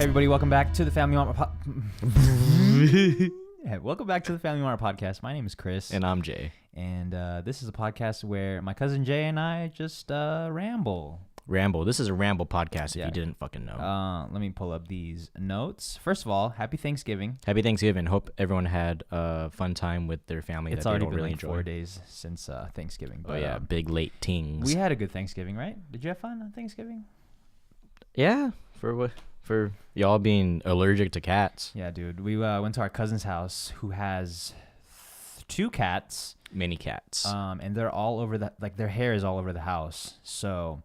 Hey everybody, welcome back to the Family Mart welcome back to the Family Mart Podcast. My name is Chris. And I'm Jay. And this is a podcast where my cousin Jay and I just ramble. Ramble. This is a ramble podcast if you didn't fucking know. Let me pull up these notes. First of all, happy Thanksgiving. Happy Thanksgiving. Hope everyone had a fun time with their family It's that they already don't been really like enjoy. 4 days since Thanksgiving. But, yeah, big late tings. We had a good Thanksgiving, right? Did you have fun on Thanksgiving? Yeah, for y'all being allergic to cats. Yeah, dude. We went to our cousin's house who has 2 cats. Many cats. And they're all over their hair is all over the house. So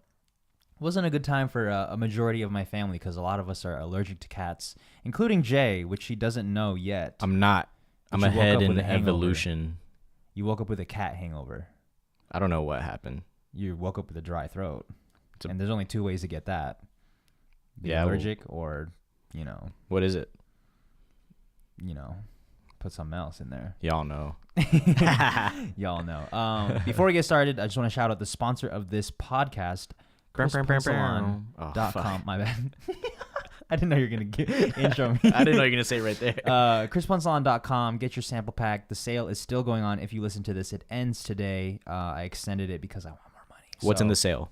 it wasn't a good time for a majority of my family because a lot of us are allergic to cats, including Jay, which he doesn't know yet. I'm not. I'm But you woke ahead up in with a hangover. evolution. You woke up with a cat hangover. I don't know what happened. You woke up with a dry throat. And there's only 2 ways to get that. Be Yeah, allergic or, What is it? put something else in there. Y'all know. Y'all know. Before we get started, I just want to shout out the sponsor of this podcast, ChrisPensalon.com. Oh, My bad. I didn't know you were going to intro me. I didn't know you were going to say it right there. ChrisPensalon.com. Get your sample pack. The sale is still going on. If you listen to this, it ends today. I extended it because I want more money. What's in the sale?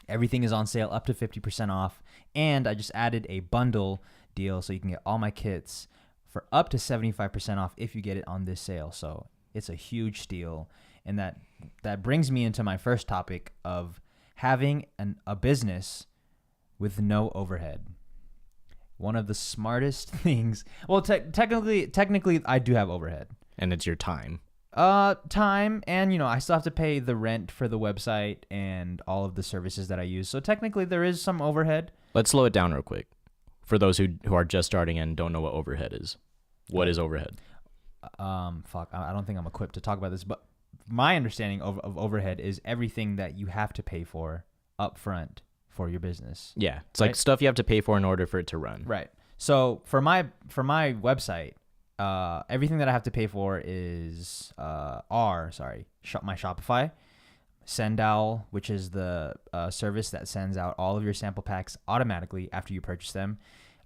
Everything is on sale up to 50% off. And I just added a bundle deal so you can get all my kits for up to 75% off if you get it on this sale. So it's a huge steal. And that brings me into my first topic of having a business with no overhead. One of the smartest things. Well, technically, I do have overhead. And it's your time. Time, and I still have to pay the rent for the website and all of the services that I use. So technically, there is some overhead. Let's slow it down real quick. For those who are just starting and don't know what overhead is. What is overhead? I don't think I'm equipped to talk about this, but my understanding of overhead is everything that you have to pay for up front for your business. Yeah, it's like stuff you have to pay for in order for it to run. Right. So for my website, everything that I have to pay for is my Shopify, Sendowl, which is the service that sends out all of your sample packs automatically after you purchase them.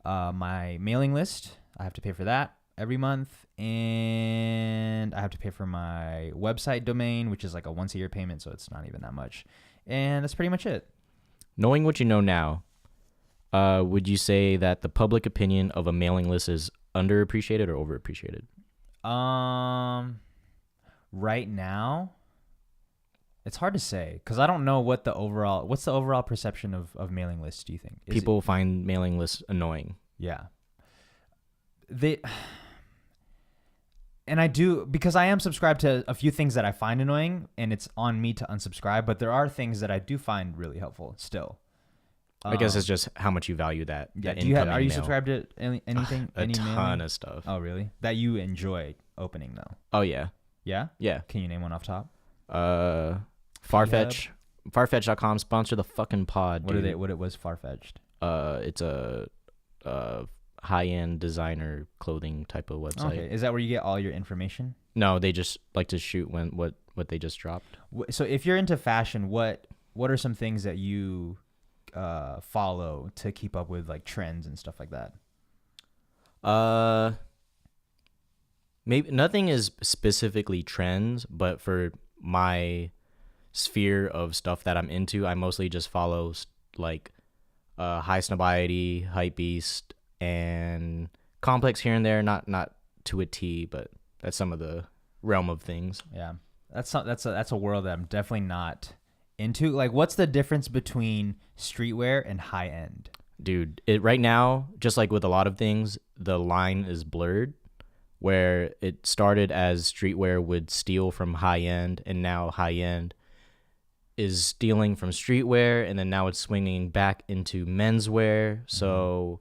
My mailing list, I have to pay for that every month, and I have to pay for my website domain, which is like a once-a-year payment, so it's not even that much. And that's pretty much it. Knowing what you know now, would you say that the public opinion of a mailing list is underappreciated or overappreciated? Right now, it's hard to say because I don't know what's the overall perception of mailing lists, do you think? People find mailing lists annoying. Yeah. And I do, because I am subscribed to a few things that I find annoying, and it's on me to unsubscribe, but there are things that I do find really helpful still. I guess it's just how much you value that. Yeah. That Are you mail. subscribed to anything? A ton of stuff. Oh, really? That you enjoy opening, though? Oh, yeah. Yeah? Yeah. Can you name one off top? Farfetch. Farfetch.com, sponsor the fucking pod, dude. What it was Farfetched? It's a high-end designer clothing type of website. Okay. Is that where you get all your information? No, they just like to shoot what they just dropped. So if you're into fashion, what are some things that you follow to keep up with like trends and stuff like that? Maybe nothing is specifically trends, but for my sphere of stuff that I'm into, I mostly just follow like High Snobiety, Hypebeast, and Complex here and there. Not to a T, but that's some of the realm of things. Yeah, that's a world that I'm definitely not into. Like, what's the difference between streetwear and high end? Dude, right now, just like with a lot of things, the line is blurred. Where it started as streetwear would steal from high end, and now high end is stealing from streetwear, and then now it's swinging back into menswear. So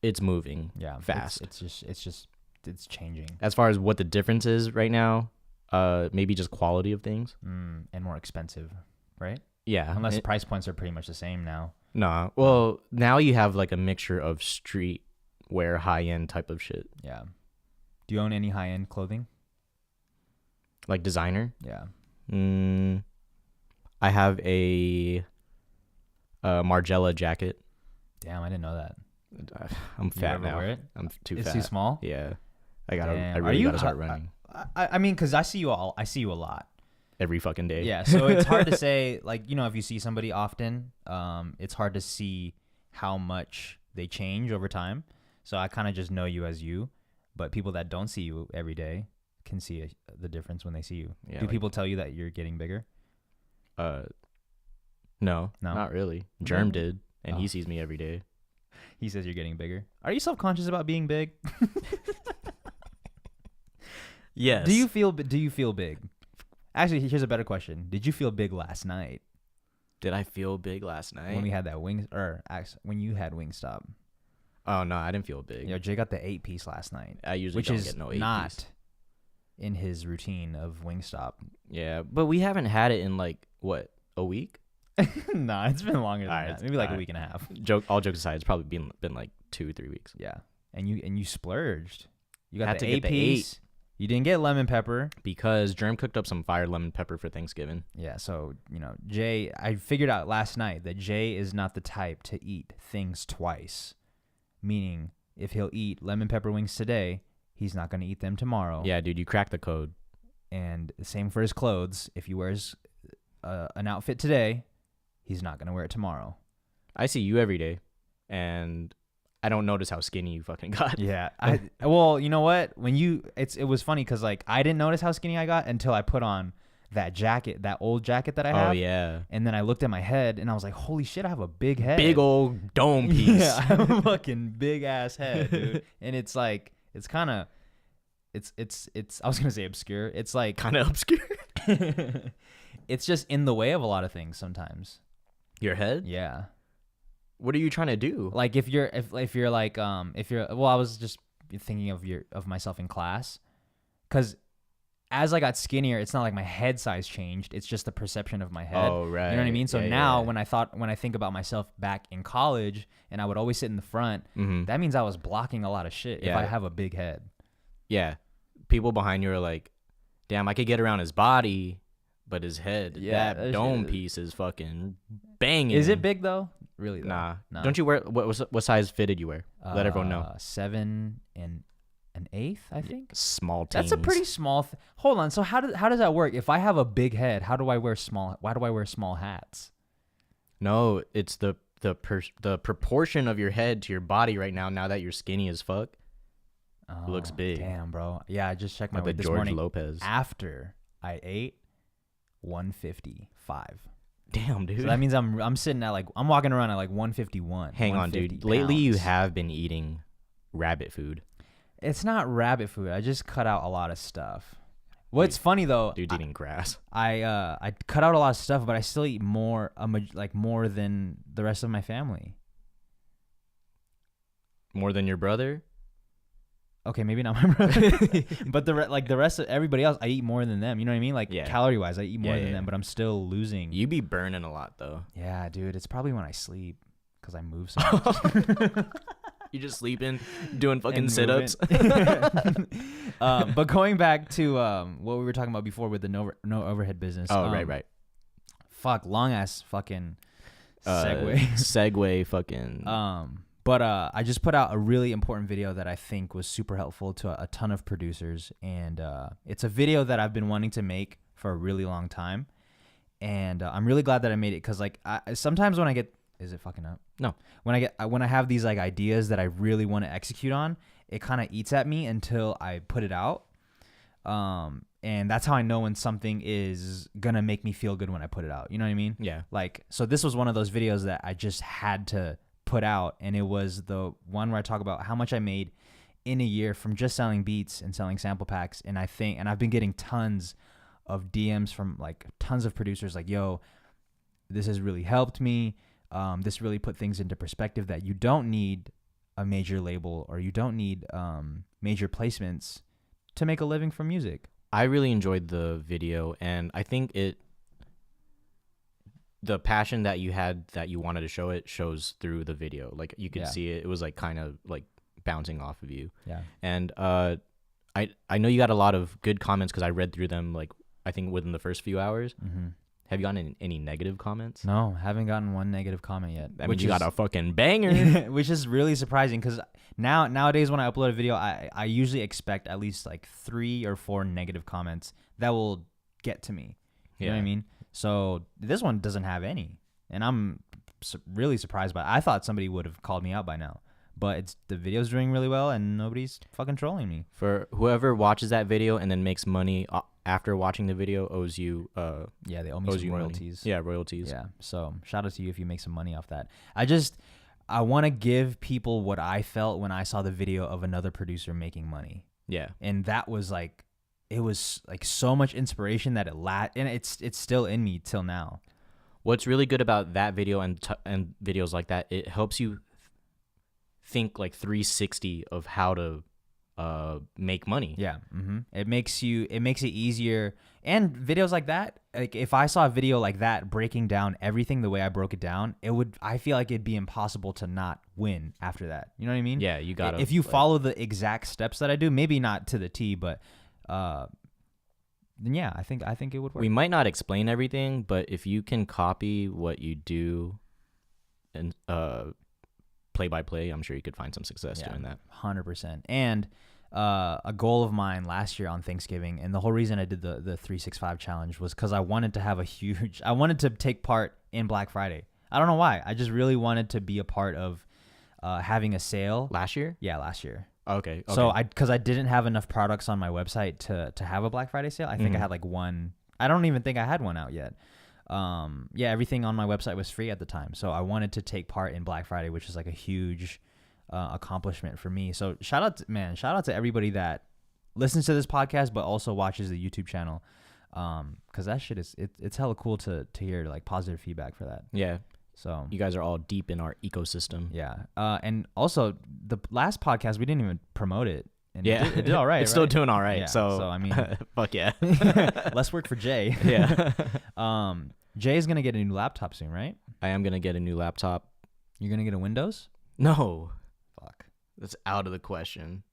it's moving fast. It's changing. As far as what the difference is right now, maybe just quality of things. And more expensive, right? Yeah. Unless price points are pretty much the same now. Nah. Well, now you have like a mixture of streetwear, high end type of shit. Yeah. Do you own any high end clothing? Like designer? Yeah. I have a Margiela jacket. Damn, I didn't know that. I'm fat ever now. wear it? I'm too It's fat. too small. Yeah. I Damn. really Are you gotta start running I mean, because I see you a lot. every fucking day. Yeah, so it's hard to say, like, you know, if you see somebody often, it's hard to see how much they change over time. So I kind of just know you as you, but people that don't see you every day can see the difference when they see you. Yeah, Do like- people tell you that you're getting bigger? No, No? not really. Germ No? did, and Oh. he sees me every day. He says you're getting bigger. Are you self-conscious about being big? Yes. Do you feel big? Actually, here's a better question. Did you feel big last night Did I feel big last night? when we had that when you had Wingstop? Oh no, I didn't feel big. You know, Jay got the 8-piece last night, I usually which don't is get no 8 not piece. in his routine of Wingstop. Yeah, but we haven't had it in like what, a week? Nah, it's been longer than Alright, that. Maybe like a alright. week and a half. All jokes aside, it's probably been like 2-3 weeks. Yeah, and you splurged. You got Had the to get the 8-piece. You didn't get lemon pepper. Because Germ cooked up some fire lemon pepper for Thanksgiving. Yeah, so you know, Jay. I figured out last night that Jay is not the type to eat things twice. Meaning, if he'll eat lemon pepper wings today, he's not going to eat them tomorrow. Yeah, dude, you cracked the code. And the same for his clothes. If he wears an outfit today, he's not going to wear it tomorrow. I see you every day, and I don't notice how skinny you fucking got. Yeah. Well, you know what? It was funny because like I didn't notice how skinny I got until I put on that jacket, that old jacket that I have. Oh yeah. And then I looked at my head and I was like, holy shit, I have a big head. Big old dome piece. Yeah, I have a fucking big ass head, dude. And it's like, it's kind of, it's, I was going to say obscure. It's like, Kind of obscure. it's just in the way of a lot of things sometimes. Your head? Yeah. What are you trying to do? Like if you're like, well, I was just thinking of myself in class. Cause as I got skinnier, it's not like my head size changed. It's just the perception of my head. Oh, right. You know what I mean? So Yeah, now yeah. when I think about myself back in college and I would always sit in the front, Mhm. that means I was blocking a lot of shit if Yeah. I have a big head. Yeah. People behind you are like, damn, I could get around his body, but his head, Yeah, that that dome shit- piece is fucking banging. Is it big though? Really? Though? Nah. No. Don't you wear, what size fit did you wear? Let everyone know. 7 and an eighth, I think. Small teens. That's a pretty small. Hold on. So how does that work? If I have a big head, how do I wear small? Why do I wear small hats? No, it's the proportion of your head to your body right now. Now that you're skinny as fuck, Oh, looks big. Damn, bro. Yeah, I just checked my like weight the this George morning. Lopez. After I ate 155. Damn, dude. So that means I'm sitting at I'm walking around at like 151. Hang on, dude. 150 Lately, you pounds. have been eating rabbit food. It's not rabbit food. I just cut out a lot of stuff. What's funny though, Dude's eating grass. I cut out a lot of stuff, but I still eat more more than the rest of my family. More than your brother? Okay, maybe not my brother, but the rest of everybody else, I eat more than them. You know what I mean? Like Yeah. calorie wise, I eat more Yeah, than yeah. them, but I'm still losing. You be burning a lot, though. Yeah, dude, it's probably when I sleep because I move so much. You just sleeping, doing fucking And sit-ups. But going back to what we were talking about before with the no overhead business. Oh, right. Fuck, long ass fucking segue. Segue fucking. But I just put out a really important video that I think was super helpful to a ton of producers, and it's a video that I've been wanting to make for a really long time, and I'm really glad that I made it because sometimes when I get is it fucking up? No. When I have these ideas that I really want to execute on, it kind of eats at me until I put it out. And that's how I know when something is gonna make me feel good when I put it out. You know what I mean? Yeah. So this was one of those videos that I just had to put out, and it was the one where I talk about how much I made in a year from just selling beats and selling sample packs. And I've been getting tons of DMs from tons of producers yo, this has really helped me. This really put things into perspective that you don't need a major label or you don't need major placements to make a living from music. I really enjoyed the video, and I think the passion that you had that you wanted to show it shows through the video. You could see it. It was kind of bouncing off of you. Yeah. And I know you got a lot of good comments because I read through them I think within the first few hours. Mm-hmm. Have you gotten any negative comments? No, haven't gotten one negative comment yet. That means you got a fucking banger. Which is really surprising because nowadays when I upload a video, I usually expect at least like 3 or 4 negative comments that will get to me. You know what I mean? So this one doesn't have any, and I'm really surprised by it. I thought somebody would have called me out by now, but the video's doing really well and nobody's fucking trolling me. For whoever watches that video and then makes money after watching the video owes you they owe me some royalties. Money. Yeah, royalties. Yeah. So shout out to you if you make some money off that. I want to give people what I felt when I saw the video of another producer making money. Yeah. And that was like, it was like so much inspiration that and it's still in me till now. What's really good about that video and videos like that, it helps you think like 360 of how to make money. Yeah. Mm-hmm. It makes it easier. And videos like that, like if I saw a video like that breaking down everything the way I broke it down, I feel like it'd be impossible to not win after that. You know what I mean? Yeah, you got to. If you follow the exact steps that I do, maybe not to the T, but then yeah, I think it would work. We might not explain everything, but if you can copy what you do and play by play, I'm sure you could find some success doing that. 100%. And a goal of mine last year on Thanksgiving, and the whole reason I did the 365 challenge was because I wanted to have I wanted to take part in Black Friday. I don't know why. I just really wanted to be a part of having a sale. Last year? Yeah, last year. Okay. So because I didn't have enough products on my website to have a Black Friday sale. I think I had like one. I don't even think I had one out yet. Everything on my website was free at the time. So I wanted to take part in Black Friday, which is like a huge accomplishment for me. So shout out to everybody that listens to this podcast, but also watches the YouTube channel. Cause that shit it's hella cool to hear like positive feedback for that. Yeah. So you guys are all deep in our ecosystem. Yeah. And also the last podcast, we didn't even promote it. And it did all right. It's still doing all right. Yeah, so I mean, fuck yeah. Less work for Jay. Yeah. Jay's going to get a new laptop soon, right? I am going to get a new laptop. You're going to get a Windows? No. Fuck. That's out of the question.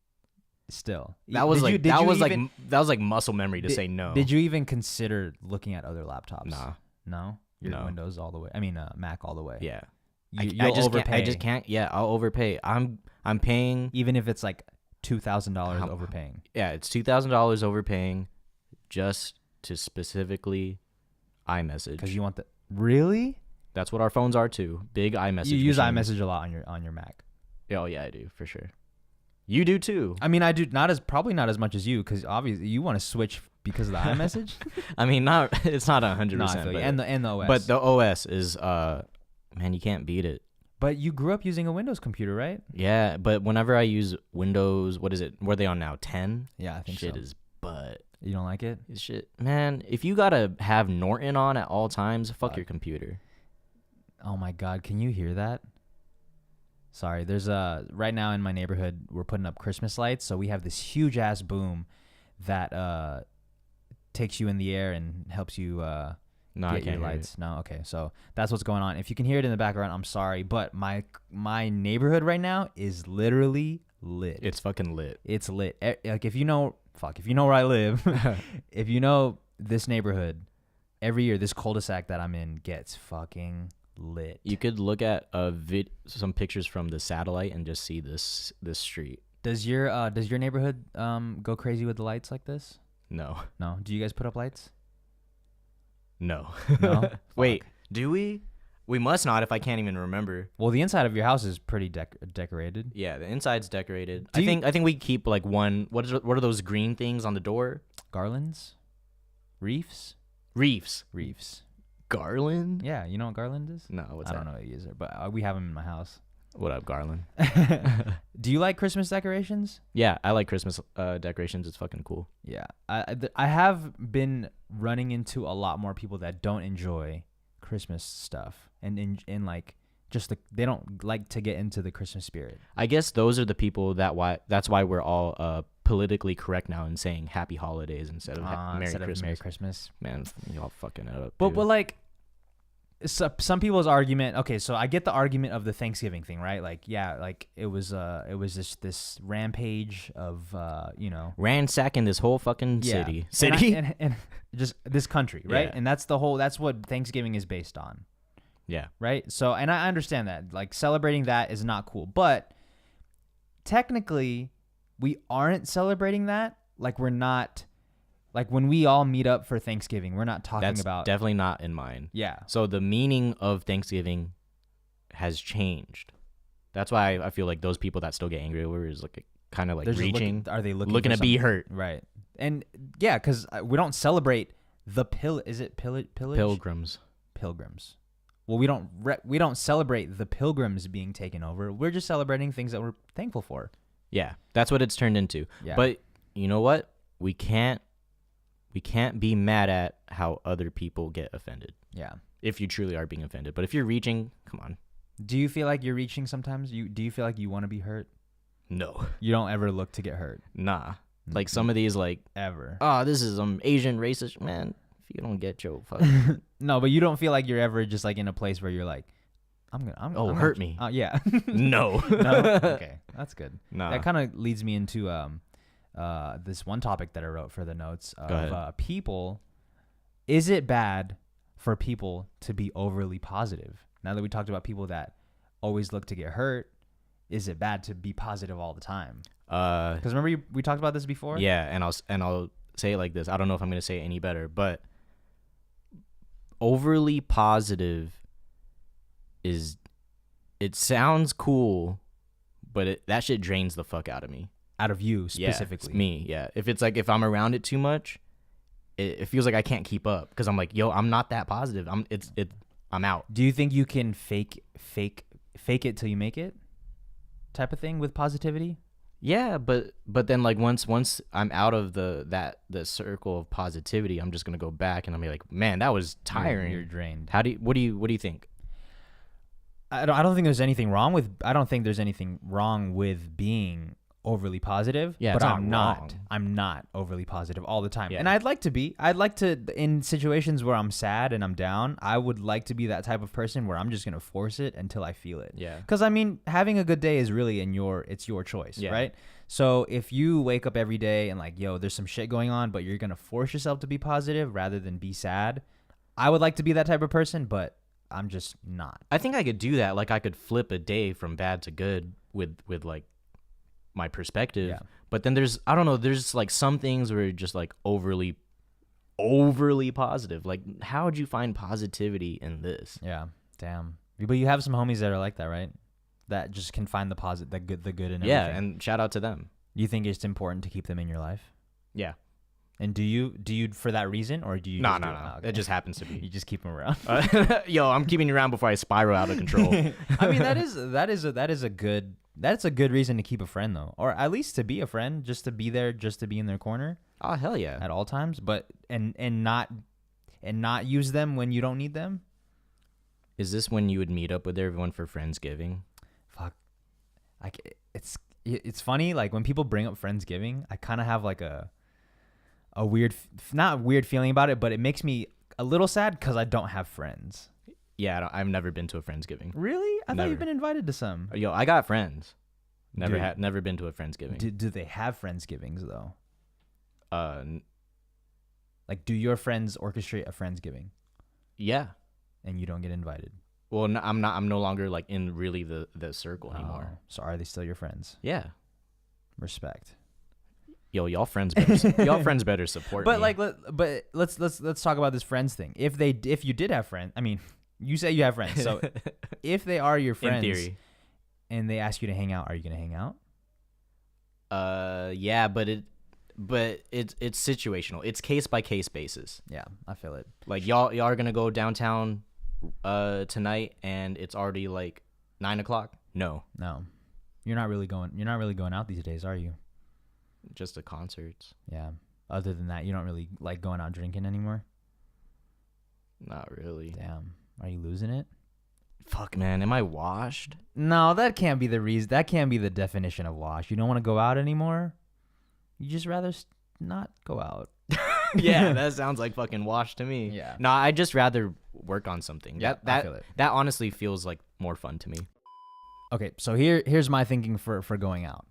Still. That was like muscle memory to say no. Did you even consider looking at other laptops? Nah. No? You're Windows all the way. I mean, Mac all the way. Yeah. I just can't. Yeah, I'll overpay. I'm paying, even if it's like $2,000 overpaying. Yeah, it's $2,000 overpaying just to specifically iMessage. Because you want the really? That's what our phones are too. Big iMessage. You use iMessage a lot on your Mac. Oh yeah, I do for sure. You do too. I mean, I do probably not as much as you, because obviously you want to switch because of the iMessage. I mean, it's not 100%. And the OS. But the OS is man, you can't beat it. But you grew up using a Windows computer, right? Yeah, but whenever I use Windows, what is it? What are they on now? 10? Yeah, I think shit is butt. You don't like it? Shit, man. If you gotta have Norton on at all times, fuck your computer. Oh my God, can you hear that? Sorry, there's right now in my neighborhood we're putting up Christmas lights, so we have this huge ass boom that takes you in the air and helps you get your lights. No, okay, so that's what's going on. If you can hear it in the background, I'm sorry, but my neighborhood right now is literally lit. It's fucking lit. It's lit. Like if you know where I live, if you know this neighborhood, every year this cul-de-sac that I'm in gets fucking lit. You could look at some pictures from the satellite and just see this street. Does your neighborhood go crazy with the lights like this? No. Do you guys put up lights? No. No. Wait, do we? We must not if I can't even remember. Well, the inside of your house is pretty decorated. Yeah, the inside's decorated. I think we keep like one. What are those green things on the door? Garlands? Reefs? Garland? Yeah, you know what garland is? No, what's that? I don't know what it is, but we have them in my house. What up, Garland? Do you like Christmas decorations? Yeah, I like Christmas decorations. It's fucking cool. Yeah, I have been running into a lot more people that don't enjoy Christmas stuff, and like just they don't like to get into the Christmas spirit. I guess those are the people that's why we're all politically correct now in saying Happy Holidays instead of Merry Christmas. Merry Christmas. Man, y'all fucking it up. But like, some people's argument. Okay, so I get the argument of the Thanksgiving thing, right? Like, yeah, like it was this rampage of ransacking this whole fucking city, and just this country, right? Yeah. And that's what Thanksgiving is based on. Yeah. Right. So, and I understand that, like, celebrating that is not cool, but technically, we aren't celebrating that. Like, we're not. Like, when we all meet up for Thanksgiving, we're not talking about... definitely not in mine. Yeah. So the meaning of Thanksgiving has changed. That's why I feel like those people that still get angry over is like kind of like reaching. Are they looking to be hurt? Right. And yeah, because we don't celebrate the pillage? Pilgrims. Pilgrims. Well, we don't celebrate the pilgrims being taken over. We're just celebrating things that we're thankful for. Yeah, that's what it's turned into. Yeah. But you know what? We can't be mad at how other people get offended. Yeah. If you truly are being offended. But if you're reaching, come on. Do you feel like you're reaching sometimes? Do you feel like you want to be hurt? No. You don't ever look to get hurt? Nah. Like some of these like ever. Oh, this is Asian racist. Man, if you don't get your fuck. No, but you don't feel like you're ever just like in a place where you're like, hurt me. Yeah. No. No? Okay. That's good. Nah. That kind of leads me into this one topic that I wrote for the notes of people. Is it bad for people to be overly positive? Now that we talked about people that always look to get hurt, is it bad to be positive all the time? Because remember we talked about this before? Yeah, and I'll say it like this. I don't know if I'm going to say it any better, but overly positive it sounds cool, but that shit drains the fuck out of me. Out of you specifically? Yeah, me, yeah. If I'm around it too much, it feels like I can't keep up because I'm like, yo, I'm not that positive. I'm out. Do you think you can fake it till you make it type of thing with positivity? Yeah, but then like once I'm out of the circle of positivity, I'm just gonna go back and I'm like, man, that was tiring. You're drained. What do you think? I don't think there's anything wrong with being overly positive. Yeah, but I'm not. I'm not overly positive all the time. Yeah. And I'd like to be. I'd like to, in situations where I'm sad and I'm down, I would like to be that type of person where I'm just gonna force it until I feel it. Yeah. Because I mean, having a good day is really it's your choice, right? So if you wake up every day and like, yo, there's some shit going on, but you're gonna force yourself to be positive rather than be sad, I would like to be that type of person, but I'm just not. I think I could do that. Like I could flip a day from bad to good with like my perspective. Yeah. But then there's like some things where you're just like overly positive. Like how would you find positivity in this? Yeah. Damn. But you have some homies that are like that, right? That just can find the positive, the good in everything. Yeah, and shout out to them. You think it's important to keep them in your life? Yeah. And do you for that reason, or do you? No. Okay. It just happens to be. You just keep them around. Yo, I'm keeping you around before I spiral out of control. I mean, that's a good reason to keep a friend though, or at least to be a friend, just to be there, just to be in their corner. Oh hell yeah! At all times, but and not use them when you don't need them. Is this when you would meet up with everyone for Friendsgiving? Fuck, like it's funny. Like when people bring up Friendsgiving, I kind of have like a weird, not weird feeling about it, but it makes me a little sad because I don't have friends. Yeah, I've never been to a Friendsgiving. Really? I Never. thought you've been invited to some. Yo, I got friends. Never been to a Friendsgiving. Do they have Friendsgivings though? Like, do your friends orchestrate a Friendsgiving? Yeah. And you don't get invited? Well, no, I'm not. I'm no longer like in really the circle anymore. So are they still your friends? Yeah. Respect. Yo, y'all friends better support but me. Let's talk about this friends thing. If you did have friends, I mean, you say you have friends, so if they are your friends, in theory, and they ask you to hang out, are you gonna hang out? Yeah, but it's situational. It's case by case basis. Yeah, I feel it. Like y'all are gonna go downtown tonight, and it's already like 9:00. No, you're not really going out these days, are you? Just to concerts. Yeah. Other than that, you don't really like going out drinking anymore? Not really. Damn. Are you losing it? Fuck, man. Am I washed? No, that can't be the reason. That can't be the definition of wash. You don't want to go out anymore? You just rather not go out. Yeah, that sounds like fucking wash to me. Yeah. No, I just rather work on something. Yeah, I feel it. That honestly feels like more fun to me. Okay, so here's my thinking for going out.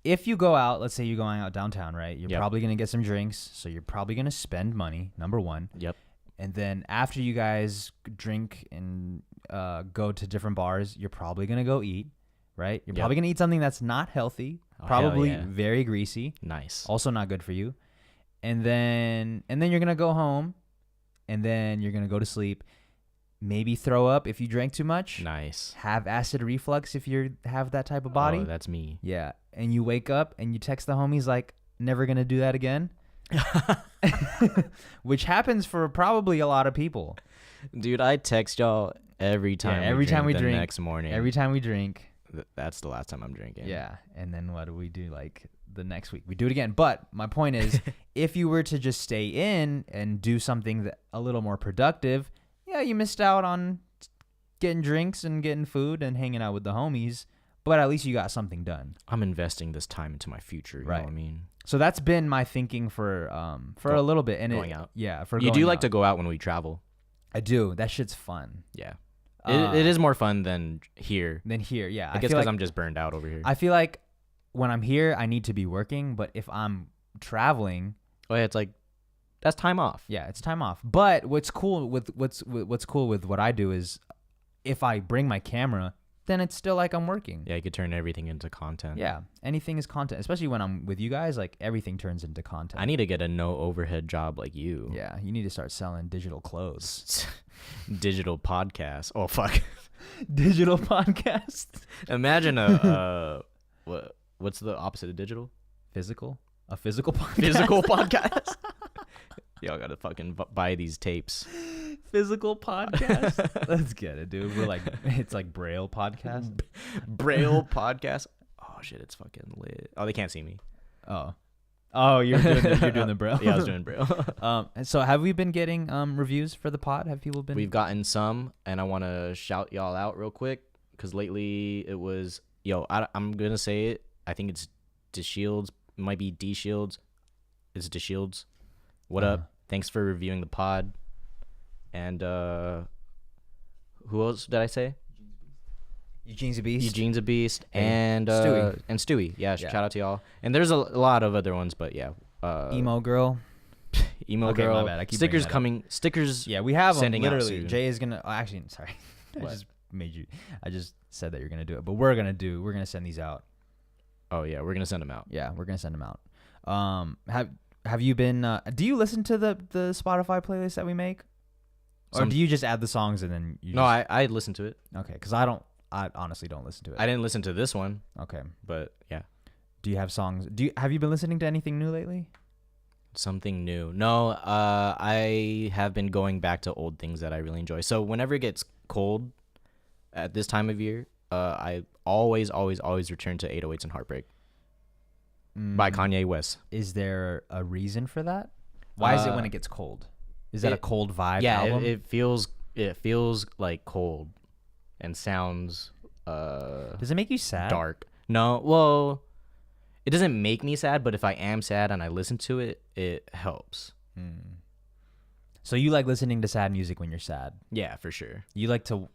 If you go out, let's say you're going out downtown, right? You're probably going to get some drinks, so you're probably going to spend money, number one. Yep. And then after you guys drink and go to different bars, you're probably going to go eat, right? You're probably going to eat something that's not healthy, probably very greasy. Nice. Also not good for you. And then you're going to go home, and then you're going to go to sleep. Maybe throw up if you drank too much. Nice. Have acid reflux if you have that type of body. Oh, that's me. Yeah. And you wake up and you text the homies like, never going to do that again. Which happens for probably a lot of people. Dude, I text y'all every time. Every time we drink. Next morning. Every time we drink. That's the last time I'm drinking. Yeah. And then what do we do like the next week? We do it again. But my point is, if you were to just stay in and do something that a little more productive, yeah, you missed out on getting drinks and getting food and hanging out with the homies, but at least you got something done. I'm investing this time into my future. You know what I mean? So that's been my thinking for a little bit. And going out. Yeah. You do like to go out when we travel. I do. That shit's fun. Yeah. It is more fun than here. Yeah. I guess because I'm just burned out over here. I feel like when I'm here, I need to be working, but if I'm traveling... Oh, yeah, it's like, that's time off. Yeah, it's time off. But what's cool with what I do is if I bring my camera, then it's still like I'm working. Yeah, you could turn everything into content. Yeah, anything is content, especially when I'm with you guys. Like everything turns into content. I need to get a no overhead job like you. Yeah, you need to start selling digital clothes. Digital podcast. Oh fuck. Digital podcast. Imagine what's the opposite of digital? Physical. A physical podcast. Physical podcast. Y'all gotta fucking buy these tapes. Physical podcast. Let's get it, dude. We're like, it's like Braille podcast. Braille podcast. Oh shit, it's fucking lit. Oh, they can't see me. Oh, you're doing the Braille. Yeah, I was doing Braille. And so have we been getting reviews for the pod? Have people been? We've gotten some, and I want to shout y'all out real quick because lately it was I'm gonna say it. I think it's DeShields. It might be D Shields. It's DeShields. What up? Thanks for reviewing the pod. And who else did I say? Eugene's a beast. Eugene's a beast. And Stewie. And Stewie. Yeah, shout out to y'all. And there's a lot of other ones, but yeah. Emo girl. Emo okay, girl. My bad. I keep stickers coming. Stickers. Yeah, we have sending them out literally. soon. Jay is gonna. Oh, actually, sorry. I just said that you're gonna do it, but we're gonna send these out. Oh yeah, we're gonna send them out. Yeah, we're gonna send them out. Have you been? Do you listen to the Spotify playlist that we make, or do you just add the songs and then you? No, I listened to it. Okay, because I honestly don't listen to it. I didn't listen to this one. Okay, but yeah. Do you have songs? Have you been listening to anything new lately? Something new? No. I have been going back to old things that I really enjoy. So whenever it gets cold, at this time of year, I always return to 808s and Heartbreak by Kanye West. Is there a reason for that? Why is it when it gets cold? Is that a cold vibe album? Yeah, it feels like cold and sounds Does it make you sad? Dark. No, well, it doesn't make me sad, but if I am sad and I listen to it, it helps. So you like listening to sad music when you're sad? Yeah, for sure. You like to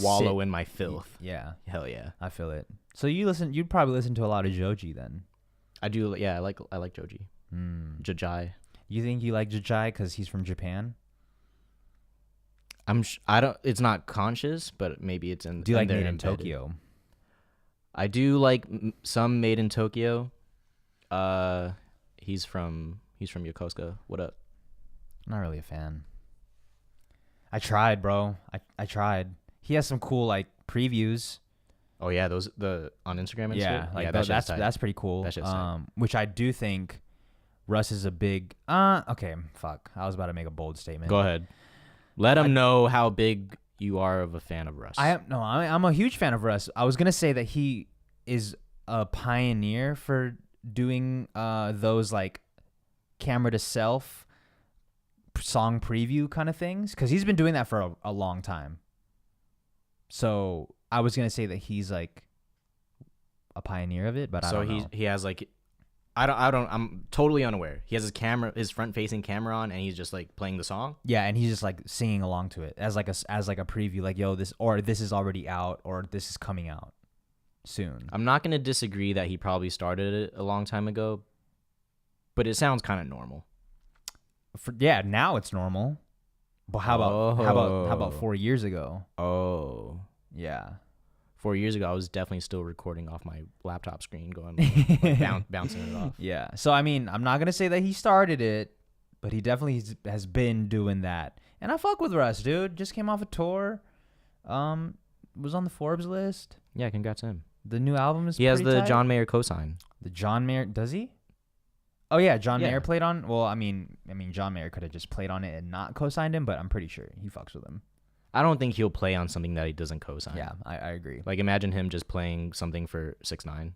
wallow in my filth. Yeah. Hell yeah. I feel it. So you'd probably listen to a lot of Joji then. I do. Yeah, I like Joji. Jajai. You think you like Jajai because he's from Japan? I don't. It's not conscious, but maybe it's in. Do you like Made in embedded. Tokyo? I do like some Made in Tokyo. He's from Yokosuka. What up? I'm not really a fan. I tried, bro. I tried. He has some cool previews. Oh yeah, those on Instagram and yeah, shit? That's pretty cool. That shit's tight. Which I do think Russ is a big okay, fuck. I was about to make a bold statement. Go ahead. Let him know how big you are of a fan of Russ. I'm a huge fan of Russ. I was gonna say that he is a pioneer for doing those camera to self song preview kind of things, because he's been doing that for a long time. So I was gonna say that he's a pioneer of it, but I don't know. He has I'm totally unaware. He has his front facing camera on, and he's just like playing the song. Yeah, and he's just like singing along to it as like a preview, like, yo, this is already out, or this is coming out soon. I'm not gonna disagree that he probably started it a long time ago, but it sounds kind of normal. Now it's normal. But how about 4 years ago? Oh, yeah. 4 years ago, I was definitely still recording off my laptop screen, going like, bouncing it off. Yeah. So I mean, I'm not gonna say that he started it, but he definitely has been doing that. And I fuck with Russ, dude. Just came off a tour. Was on the Forbes list. Yeah, congrats to him. The new album is. He has the tight. John Mayer cosign. The John Mayer, does he? Oh yeah, John Yeah. Mayer played on. Well, I mean, John Mayer could have just played on it and not co-signed him, but I'm pretty sure he fucks with him. I don't think he'll play on something that he doesn't co-sign. Yeah, I agree. Like, imagine him just playing something for 6ix9ine.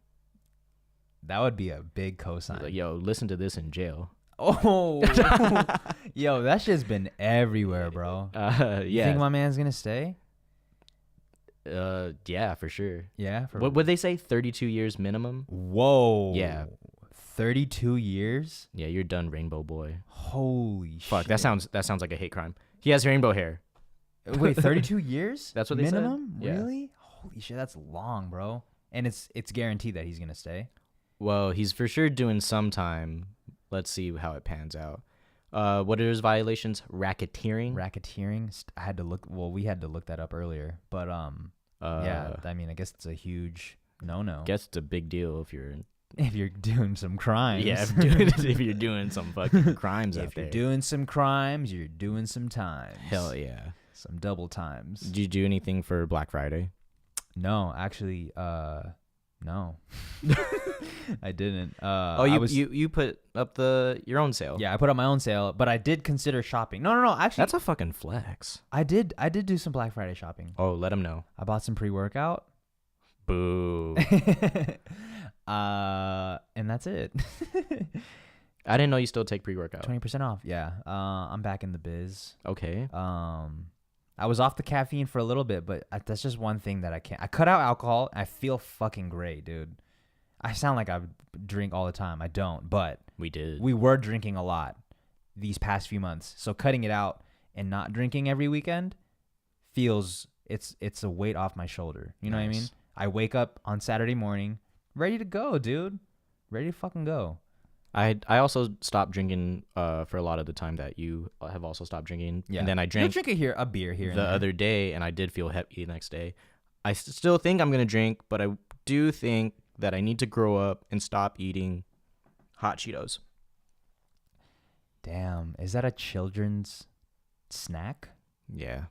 That would be a big co-sign. Like, yo, listen to this in jail. Oh, yo, that shit's been everywhere, bro. You think my man's gonna stay? Yeah, for sure. Yeah. What would they say? 32 years minimum. Whoa. Yeah. 32 years. Yeah, you're done, Rainbow Boy. Holy shit. Fuck, that sounds like a hate crime. He has rainbow hair. Wait, 32 years? That's what they minimum? said? Yeah. Really? Holy shit, that's long, bro. And it's guaranteed that he's gonna stay. Well, he's for sure doing some time. Let's see how it pans out. What are his violations? Racketeering. I had to look. Well, we had to look that up earlier, but yeah. I mean, I guess it's a huge no-no. Guess it's a big deal if you're doing some crimes. Yeah, if you're doing some fucking crimes out there. If you're doing some crimes, you're doing some times. Hell yeah. Some double times. Did you do anything for Black Friday? No, actually, no. I didn't. You put up your own sale. Yeah, I put up my own sale, but I did consider shopping. No. Actually, that's a fucking flex. I did do some Black Friday shopping. Oh, let them know. I bought some pre-workout. Boo. And that's it. I didn't know you still take pre-workout. 20% off. Yeah. I'm back in the biz. Okay. I was off the caffeine for a little bit, but that's just one thing that I can't. I cut out alcohol. I feel fucking great, dude. I sound like I drink all the time. I don't, but we were drinking a lot these past few months. So cutting it out and not drinking every weekend feels it's a weight off my shoulder. You know what I mean? I wake up on Saturday morning ready to go, dude. Ready to fucking go. I also stopped drinking for a lot of the time that you have also stopped drinking. Yeah. And then I drank a beer here the other day, and I did feel heavy the next day. I still think I'm going to drink, but I do think that I need to grow up and stop eating hot Cheetos. Damn. Is that a children's snack? Yeah.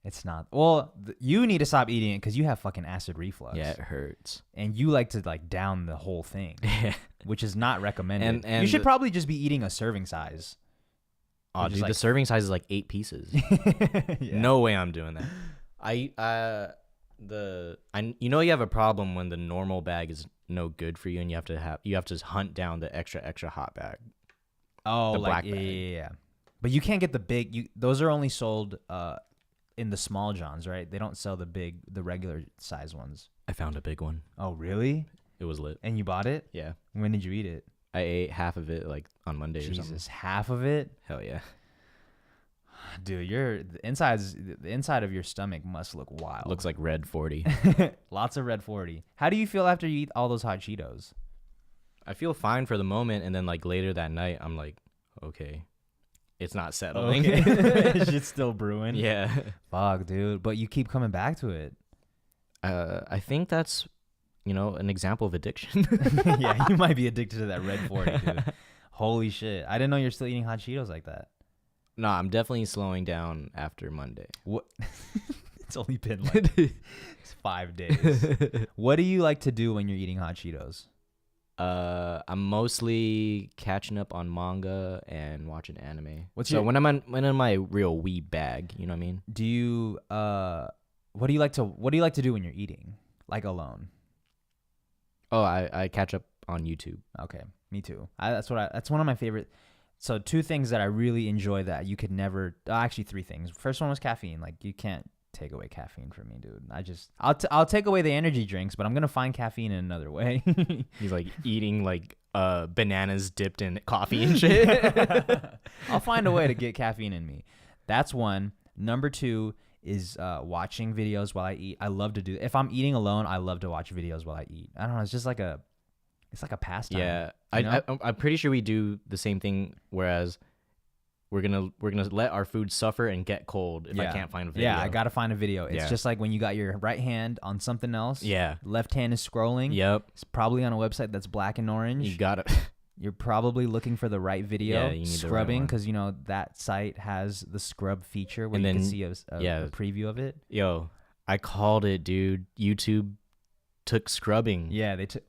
It's not. Well, you need to stop eating it because you have fucking acid reflux. Yeah, it hurts. And you like to like down the whole thing, which is not recommended. And you should probably just be eating a serving size. Oh, dude, the serving size is like 8 pieces. Yeah. No way I'm doing that. You have a problem when the normal bag is no good for you, and you have to hunt down the extra hot bag. Oh, the like black bag. Yeah. But you can't get the big. Those are only sold in the small Johns, right? They don't sell the regular size ones. I found a big one. Oh, really? It was lit. And you bought it? Yeah. When did you eat it? I ate half of it like on Monday or something. Jesus, half of it? Hell yeah. Dude, the inside of your stomach must look wild. Looks like red 40. Lots of red 40. How do you feel after you eat all those hot Cheetos? I feel fine for the moment, and then like later that night, I'm like, okay, it's not settling. Okay. Shit's still brewing. Yeah. Fuck, dude. But you keep coming back to it. I think that's, an example of addiction. Yeah, you might be addicted to that red 40, dude. Holy shit. I didn't know you're still eating hot Cheetos like that. No, I'm definitely slowing down after Monday. What? It's only been like 5 days. What do you like to do when you're eating hot Cheetos? I'm mostly catching up on manga and watching anime. When I'm in my real weeb bag, you know what I mean? Do you what do you like to do when you're eating? Like alone? Oh, I catch up on YouTube. Okay, me too. That's one of my favorite. So 2 things that I really enjoy that you could never. Actually, 3 things. First one was caffeine. Like you can't take away caffeine from me, dude. I'll take away the energy drinks, but I'm gonna find caffeine in another way. He's like eating like bananas dipped in coffee and shit. I'll find a way to get caffeine in me. That's one. Number two is watching videos while I eat. I love to do. If I'm eating alone, I love to watch videos while I eat. I don't know. It's just like a pastime. Yeah, you know? I'm pretty sure we do the same thing. Whereas we're gonna let our food suffer and get cold if I can't find a video. Yeah, I gotta find a video. It's just like when you got your right hand on something else. Yeah. Left hand is scrolling. Yep. It's probably on a website that's black and orange. You gotta. You're probably looking for the right video. Yeah, you need scrubbing because that site has the scrub feature where and you then, can see a preview of it. Yo, I called it, dude. YouTube took scrubbing. Yeah, they took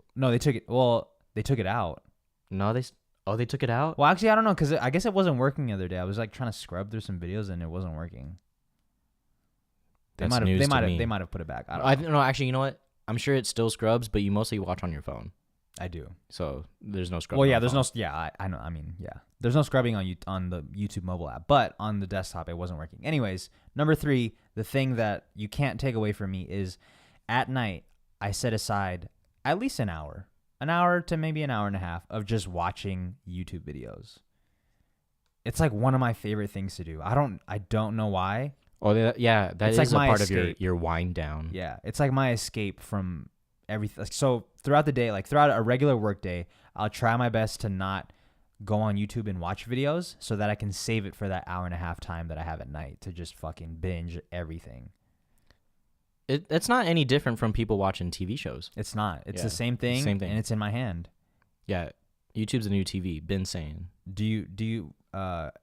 it. Well, they took it out. No, they took it out. Well, actually, I don't know because I guess it wasn't working the other day. I was like trying to scrub through some videos and it wasn't working. They might have put it back. I don't know. Actually, you know what? I'm sure it still scrubs, but you mostly watch on your phone. I do. So there's no scrubbing. Well, yeah, there's no. Yeah, I know. I mean, yeah, there's no scrubbing on the YouTube mobile app, but on the desktop it wasn't working. Anyways, number 3, the thing that you can't take away from me is, at night I set aside at least an hour to maybe an hour and a half of just watching YouTube videos. It's like one of my favorite things to do. I don't know why. Oh yeah, that is like a part escape. of your wind down. Yeah, it's like my escape from everything. So throughout the day, like throughout a regular work day, I'll try my best to not go on YouTube and watch videos so that I can save it for that hour and a half time that I have at night to just fucking binge everything. It's not any different from people watching TV shows. It's not. It's the same thing. And it's in my hand. Yeah, YouTube's a new TV. Been saying. Do you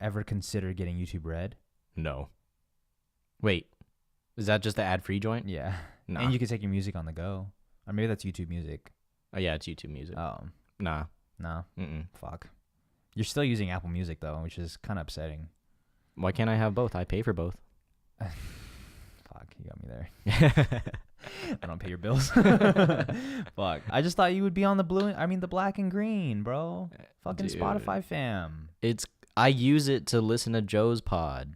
ever consider getting YouTube Red? No. Wait, is that just the ad-free joint? Yeah. Nah. And you can take your music on the go. Or maybe that's YouTube Music. Oh yeah, it's YouTube Music. Oh. Nah. No. Mm-mm. Fuck. You're still using Apple Music though, which is kind of upsetting. Why can't I have both? I pay for both. Fuck, you got me there. I don't pay your bills. Fuck. I just thought you would be on the black and green, bro. Fucking Dude. Spotify fam. I use it to listen to Joe's pod.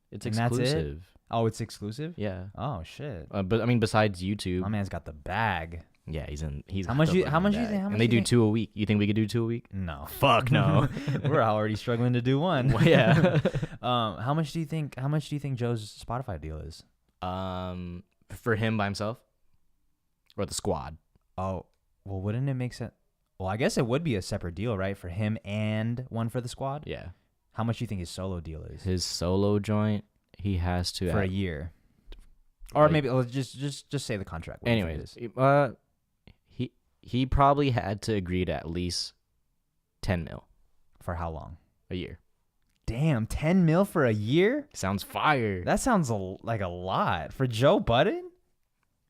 It's And that's it? exclusive. Oh, it's exclusive? Yeah. Oh shit. But I mean, besides YouTube, My man's got the bag. yeah, he's How much you think? And they do 2 a week. You think we could do 2 a week? No. Fuck no. We're already struggling to do one. Well, yeah. How much do you think Joe's Spotify deal is? For him by himself, or the squad? Oh, well, wouldn't it make sense? Well, I guess it would be a separate deal, right? For him and one for the squad? Yeah. How much do you think his solo deal is? His solo joint, he has to For a year. Or like- maybe let's just say the contract. What do you think it Anyways, is? he probably had to agree to at least 10 mil For how long? a year. Damn, 10 mil for a year? Sounds fire. That sounds like a lot. For Joe Budden?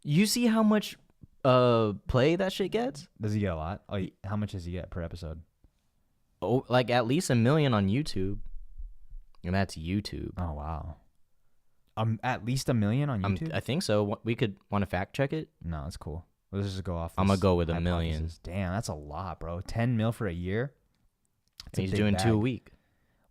You see how much play that shit gets? Does he get a lot? Oh, how much does he get per episode? Oh, like at least 1 million on YouTube. And that's YouTube. Oh, wow. At least 1 million on YouTube? I think so. We could want to fact check it. No, it's cool. Let's just go off. I'm gonna this go with 1 hypothesis. million. Damn, that's a lot, bro. 10 mil for a year? That's a He's big doing bag. 2 a week.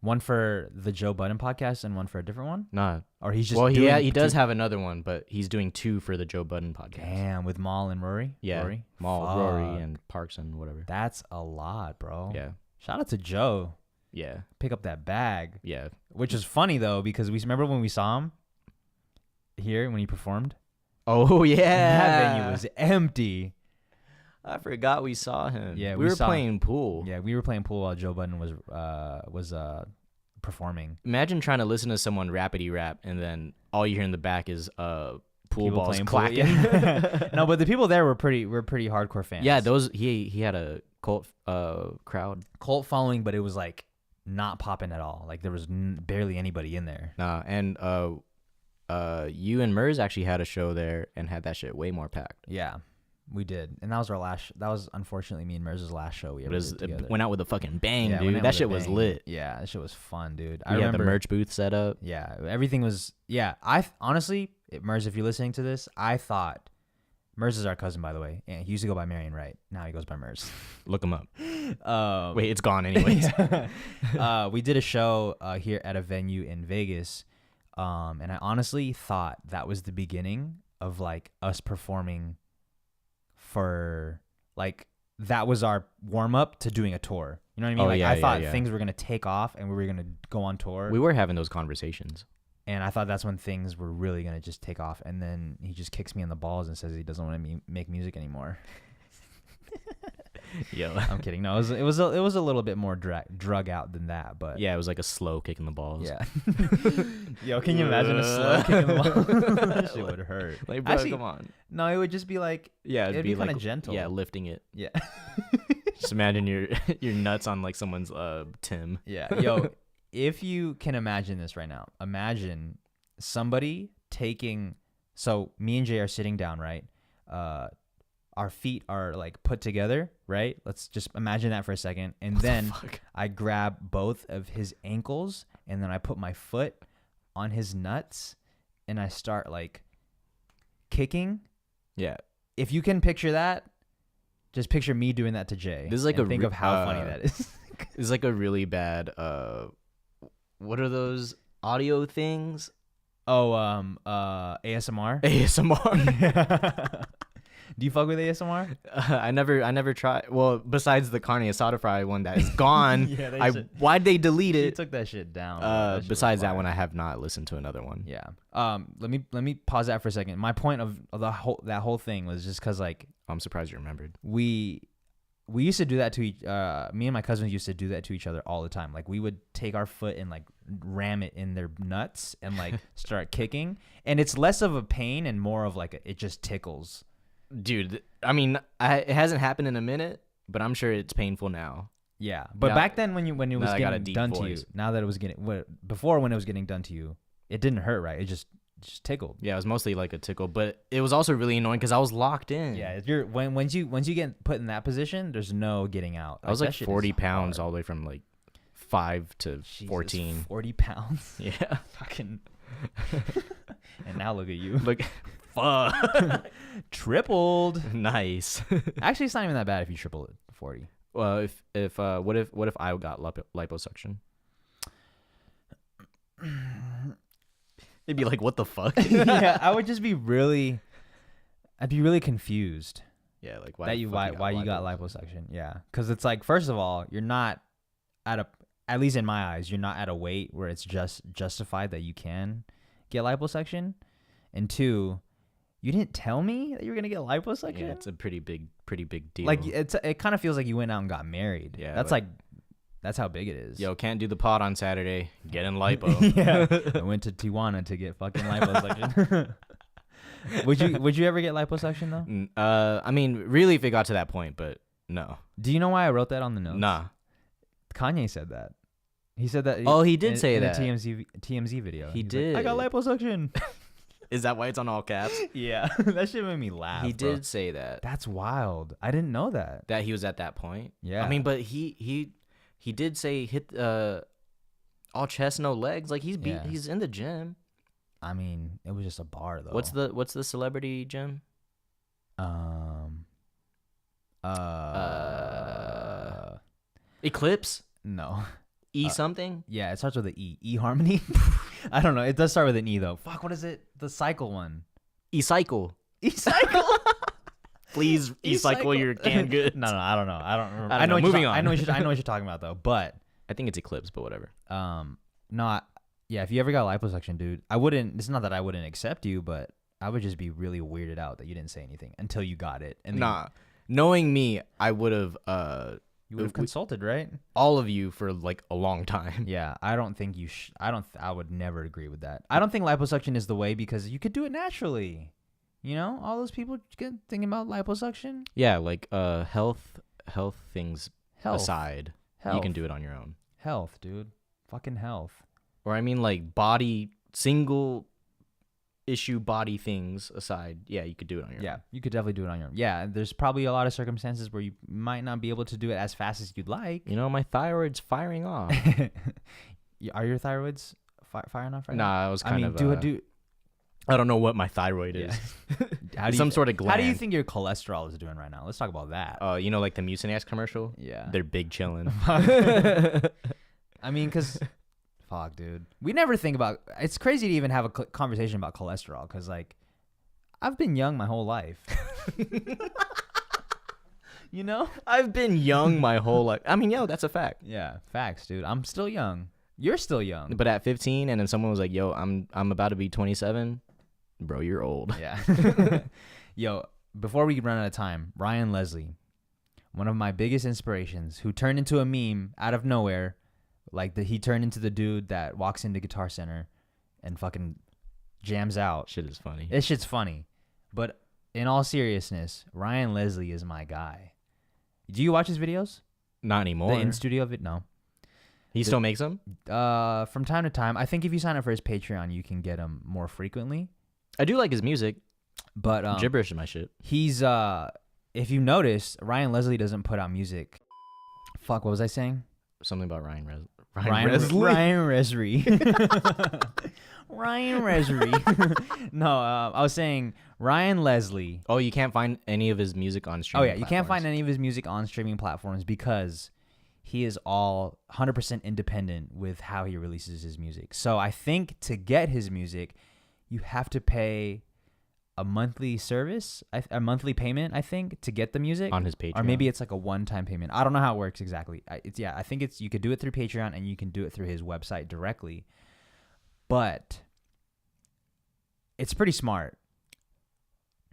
One for the Joe Budden podcast and one for a different one? Nah. Or he's just Well, doing he does have another one, but he's doing 2 for the Joe Budden podcast. Damn, with Maul and Rory? Yeah. Rory? Maul, Fuck. Rory, and Parks and whatever. That's a lot, bro. Yeah. Shout out to Joe. Yeah. Pick up that bag. Yeah. Which is funny, though, because we remember when we saw him here when he performed? Oh, yeah. That venue was empty. I forgot we saw him. Yeah, we were playing pool. Yeah, we were playing pool while Joe Budden was performing. Imagine trying to listen to someone rapidy rap and then all you hear in the back is pool People balls playing clacking. pool, yeah. No, but the people there were pretty hardcore fans. Yeah, those he had a cult crowd. Cult following, but it was like not popping at all. Like there was barely anybody in there. Nah, and you and Mers actually had a show there and had that shit way more packed. Yeah, we did, and that was our last. That was unfortunately me and Mers' last show we ever did together. It went out with a fucking bang, Yeah, it went dude. out That with a shit was bang. lit. Yeah, that shit was fun, dude. We had the merch booth set up. Yeah, everything was. Yeah, honestly, Mers, if you're listening to this, I thought Mers is our cousin, by the way. And he used to go by Marion Wright. Now he goes by Mers. Look him up. Wait, it's gone anyways. We did a show here at a venue in Vegas. And I honestly thought that was the beginning of like us performing for like that was our warm up to doing a tour. You know what I mean? Oh, like yeah, I thought yeah. things were gonna take off and we were gonna go on tour. We were having those conversations. And I thought that's when things were really gonna just take off. And then he just kicks me in the balls and says he doesn't want to make music anymore. Yo, I'm kidding. No, it was a little bit more drug out than that, but yeah, it was like a slow kick in the balls. yeah. Yo, can you imagine a slow kick in the balls? That shit would hurt. Like, bro, Actually, come on. No, it would just be like it'd be kind of gentle. Yeah, lifting it. Yeah. Just imagine your nuts on like someone's Tim. Yeah. Yo, if you can imagine this right now, imagine somebody taking. So me and Jay are sitting down, right? Our feet are like put together, right? Let's just imagine that for a second. And then I grab both of his ankles and then I put my foot on his nuts and I start like kicking. Yeah. If you can picture that, just picture me doing that to Jay. This is like and think of how funny that is. It's like a really bad what are those audio things? Oh, ASMR. ASMR. Do you fuck with ASMR? I never tried. Well, besides the carne asada fry one that is gone. Yeah, why'd they delete He it? took that shit down. Besides that one, I have not listened to another one. Yeah. Let me pause that for a second. My point of that whole thing was just because like I'm surprised you remembered. we used to do that to each. Me and my cousins used to do that to each other all the time. Like we would take our foot and like ram it in their nuts and like start kicking. And it's less of a pain and more of like it just tickles. Dude, I mean, it hasn't happened in a minute, but I'm sure it's painful now. Yeah, but Now- back then when it was now I got a getting deep done to you, voice. now that it was getting before when it was getting done to you, it didn't hurt, right? It just tickled. Yeah, it was mostly like a tickle, but it was also really annoying because I was locked in. Yeah, you're once you get put in that position, there's no getting out. I was like that shit 40 is pounds hard. all the way from like 5 to Jesus, 14. 40 pounds. Yeah. Fucking. And now look at you. Look, fuck. Tripled. Nice. Actually, it's not even that bad if you triple it. 40. Well, what if I got liposuction? It'd be like, what the fuck? Yeah, I would just be I'd be really confused. Yeah, like why you got liposuction. Yeah, because it's like, first of all, you're not at least in my eyes, you're not at a weight where it's just justified that you can get liposuction. And two, you didn't tell me that you were gonna get liposuction. Yeah, it's a pretty big deal. Like it kind of feels like you went out and got married. Yeah, that's that's how big it is. Yo, can't do the pod on Saturday. Get in lipo. Yeah, I went to Tijuana to get fucking liposuction. Would you ever get liposuction though? I mean, really, if it got to that point, but no. Do you know why I wrote that on the notes? Nah. Kanye said that. He said that. Oh, he did say in that. The TMZ video. He He's did. Like, I got liposuction. Is that why it's on all caps? Yeah, that shit made me laugh. He bro. did say that. That's wild. I didn't know that. That he was at that point. Yeah. I mean, but he did say hit all chest, no legs. Like he's in the gym. I mean, it was just a bar though. What's the celebrity gym? Eclipse? No. Something? Yeah, it starts with an E. eHarmony? I don't know. It does start with an E though. Fuck, what is it? The cycle one. E-cycle. E-cycle? Please e-cycle your canned goods. No, I don't know. I don't remember. I don't know. Moving on. I know what you're talking about though. But I think it's Eclipse, but whatever. Yeah, if you ever got liposuction, dude, I wouldn't. It's not that I wouldn't accept you, but I would just be really weirded out that you didn't say anything until you got it. And Nah, knowing me, I would have you would have consulted, right? all of you for like a long time. Yeah, I don't think you. I would never agree with that. I don't think liposuction is the way because you could do it naturally. You know, all those people thinking about liposuction. Yeah, like health things Health. aside, you Health. can do it on your own. Health, dude. Fucking health. Or I mean, like single issue body things aside, yeah, you could do it on your Yeah, own. you could definitely do it on your own. Yeah, there's probably a lot of circumstances where you might not be able to do it as fast as you'd like. You know, my thyroid's firing off. Are your thyroids firing off right now? Nah, I was kind of. do I don't know what my thyroid is. how do Some you, sort of gland. How do you think your cholesterol is doing right now? Let's talk about that. You know, like the Mucinex commercial. Yeah, They're big chilling. I mean, because Fuck, dude. We never think about. It's crazy to even have a conversation about cholesterol because, like, I've been young my whole life. You know? I've been young my whole life. I mean, yo, that's a fact. Yeah, facts, dude. I'm still young. You're still young. But at 15, and then someone was like, yo, I'm about to be 27. Bro, you're old. Yeah. Yo, before we run out of time, Ryan Leslie, one of my biggest inspirations, who turned into a meme out of nowhere. Like, he turned into the dude that walks into Guitar Center and fucking jams out. Shit is funny. This shit's funny. But in all seriousness, Ryan Leslie is my guy. Do you watch his videos? Not anymore. The in-studio of it? No. He still makes them? From time to time. I think if you sign up for his Patreon, you can get him more frequently. I do like his music. But gibberish is my shit. He's, if you notice, Ryan Leslie doesn't put out music. Fuck, what was I saying? Something about Ryan Resli. Ryan Resri. Ryan Resri. No, I was saying Ryan Leslie. Oh, you can't find any of his music on streaming You can't find any of his music on streaming platforms because he is all 100% independent with how he releases his music. So I think to get his music, you have to pay a monthly service, a monthly payment, I think, to get the music on his Patreon, or maybe it's like a one-time payment. I don't know how it works exactly. I think it's you could do it through Patreon and you can do it through his website directly, but it's pretty smart.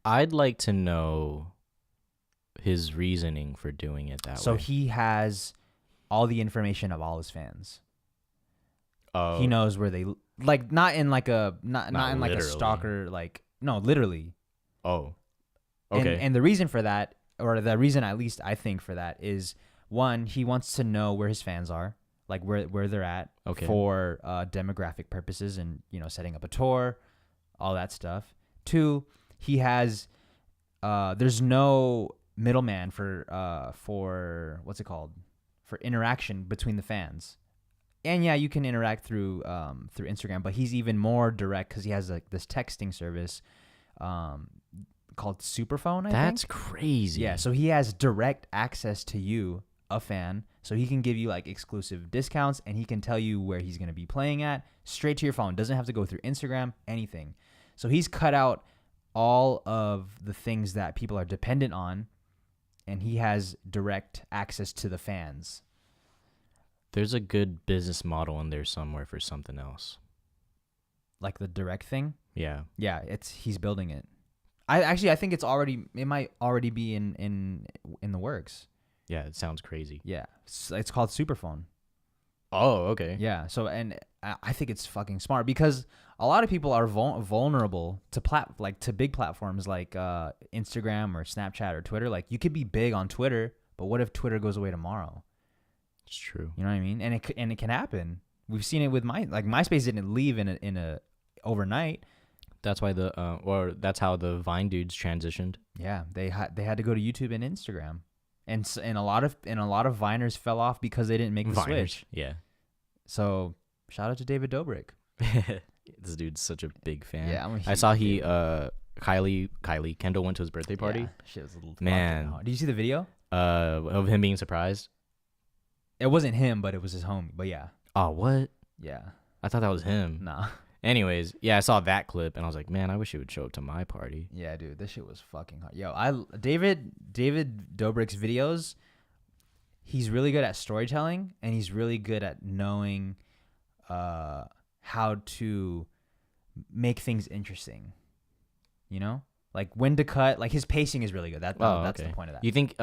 I'd like to know his reasoning for doing it that way. So he has all the information of all his fans. Oh, he knows where they like, not in like a not in like a literally. stalker, like. No, literally. Oh, okay. And the reason for that, or the reason at least I think for that, is one, he wants to know where his fans are, like where they're at, for demographic purposes, and setting up a tour, all that stuff. Two, he has there's no middleman for what's it called, for interaction between the fans. And yeah, you can interact through Instagram, but he's even more direct because he has like this texting service called Superphone, I think. That's crazy. Yeah, so he has direct access to you, a fan, so he can give you like exclusive discounts and he can tell you where he's going to be playing at straight to your phone. Doesn't have to go through Instagram, anything. So he's cut out all of the things that people are dependent on, and he has direct access to the fans. There's a good business model in there somewhere for something else. Like the direct thing? Yeah. Yeah, he's building it. I think it might already be in the works. Yeah, it sounds crazy. Yeah. It's called Superphone. Oh, okay. Yeah. So, and I think it's fucking smart because a lot of people are vulnerable to big platforms like Instagram or Snapchat or Twitter. Like, you could be big on Twitter, but what if Twitter goes away tomorrow? It's true. You know what I mean? And it can happen. We've seen it with MySpace didn't leave in a overnight. That's why that's how the Vine dudes transitioned. Yeah, they had to go to YouTube and Instagram, and a lot of Viners fell off because they didn't make the switch. Yeah. So shout out to David Dobrik. This dude's such a big fan. Yeah, I saw Kylie Kendall went to his birthday party. Yeah, shit was a little man. Did you see the video? Of him being surprised. It wasn't him, but it was his homie. But yeah. Oh, what? Yeah. I thought that was him. Nah. Anyways, yeah, I saw that clip and I was like, man, I wish he would show up to my party. Yeah, dude, this shit was fucking hot. Yo, David Dobrik's videos, he's really good at storytelling and he's really good at knowing how to make things interesting. You know? Like when to cut, like his pacing is really good. That's the point of that. You think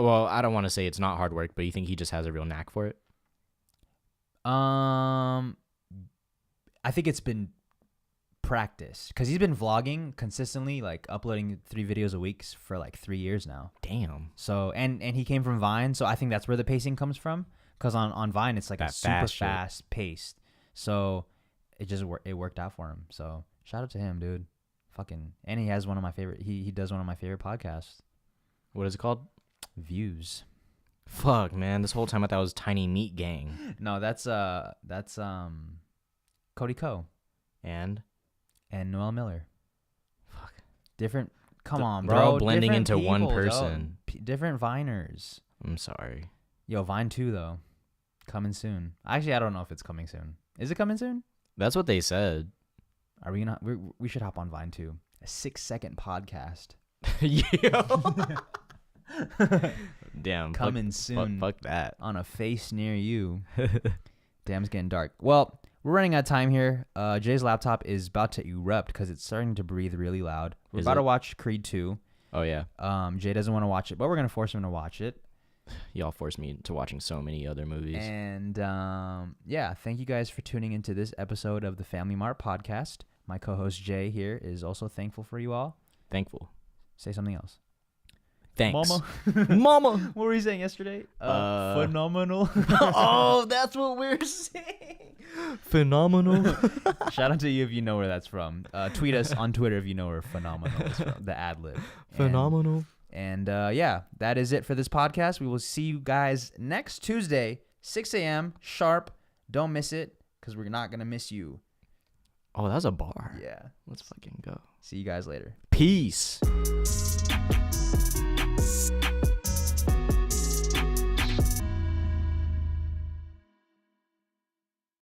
well, I don't want to say it's not hard work, but you think he just has a real knack for it? I think it's been practiced because he's been vlogging consistently, like uploading 3 videos a week for like 3 years now. Damn. So and he came from Vine, so I think that's where the pacing comes from. Because on Vine it's like that a super fast paced. So it worked out for him. So shout out to him, dude. Fucking, and he has one of my favorite. He does one of my favorite podcasts. What is it called? Views. Fuck, man. This whole time I thought it was Tiny Meat Gang. No, that's Cody Ko and Noel Miller. Fuck. Different. Come on, they're bro. all blending Different into one people, person. Different Viners. I'm sorry. Yo, Vine 2 though. Coming soon. Actually, I don't know if it's coming soon. Is it coming soon? That's what they said. Are we not? We should hop on Vine too. A 6-second podcast. Yo. Damn. Coming soon. Fuck that. On a face near you. Damn, it's getting dark. Well, we're running out of time here. Jay's laptop is about to erupt because it's starting to breathe really loud. We're about to watch Creed 2. Oh, yeah. Jay doesn't want to watch it, but we're going to force him to watch it. Y'all forced me into watching so many other movies. And, yeah, thank you guys for tuning into this episode of the Family Mart Podcast. My co-host Jay here is also thankful for you all. Thankful. Say something else. Thanks. Mama. Mama. What were you saying yesterday? Phenomenal. Oh, that's what we're saying. Phenomenal. Shout out to you if you know where that's from. Tweet us on Twitter if you know where phenomenal is from. The ad lib. Phenomenal. And yeah, that is it for this podcast. We will see you guys next Tuesday, 6 a.m. sharp. Don't miss it because we're not going to miss you. Oh, that's a bar. Yeah. Let's fucking go. See you guys later. Peace.